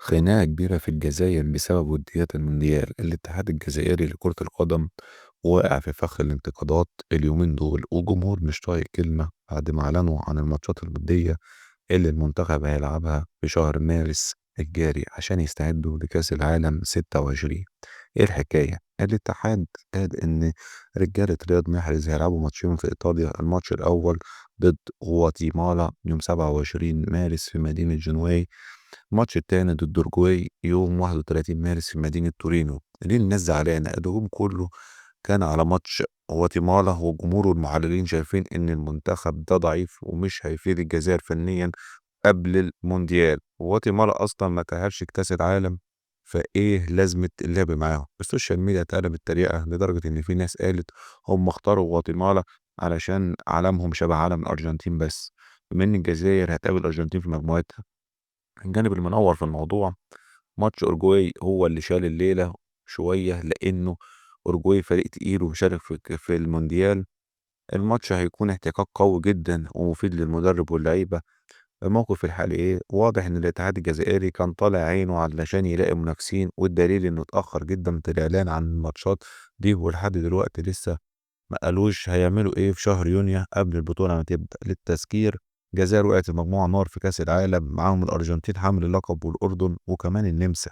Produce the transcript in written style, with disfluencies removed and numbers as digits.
خناقة كبيرة في الجزائر بسبب وديات المونديال. الاتحاد الجزائري لكرة القدم واقع في فخ الانتقادات اليومين دول، وجمهور مش طايق كلمة بعد ما أعلنوا عن الماتشات الودية اللي المنتخب هيلعبها في شهر مارس الجاري عشان يستعدوا لكأس العالم 26. ايه الحكاية؟ الاتحاد قال ان رجالة رياض محرز هيلعبوا ماتشين في ايطاليا. الماتش الاول ضد غواتيمالا يوم 27 مارس في مدينة جنواي. الماتش التاني ضد اورجواي يوم 31 مارس في مدينة تورينو. ليه الناس زعلانة؟ الهجوم كله كان على ماتش غواتيمالا، والجمهور والمحللين شايفين ان المنتخب ده ضعيف ومش هيفيد الجزائر فنيا قبل المونديال. غواتيمالا اصلا ما تأهلش كاس العالم، فايه لازمه اللعب معاهم؟ السوشيال ميديا اتقلبت تريقه لدرجه ان في ناس قالت هم اختاروا غواتيمالا علشان علمهم شبه علم الارجنتين، بس بما ان الجزائر هتقابل الارجنتين في مجموعتها. الجانب المنور في الموضوع ماتش اورجواي هو اللي شال الليله شويه، لانه اورجواي فريق تقيل ومشارك في المونديال. الماتش هيكون احتكاك قوي جدا ومفيد للمدرب واللعيبه. الموقف الحالي ايه؟ واضح ان الاتحاد الجزائري كان طالع عينه علشان يلاقي منافسين، والدليل انه اتاخر جدا في الاعلان عن الماتشات دي، ولحد دلوقتي لسه ما قالوش هيعملوا ايه في شهر يونيو قبل البطوله ما تبدا. للتذكير، الجزائر وقعت في مجموعه نار في كاس العالم، معاهم الارجنتين حامل اللقب والاردن وكمان النمسا.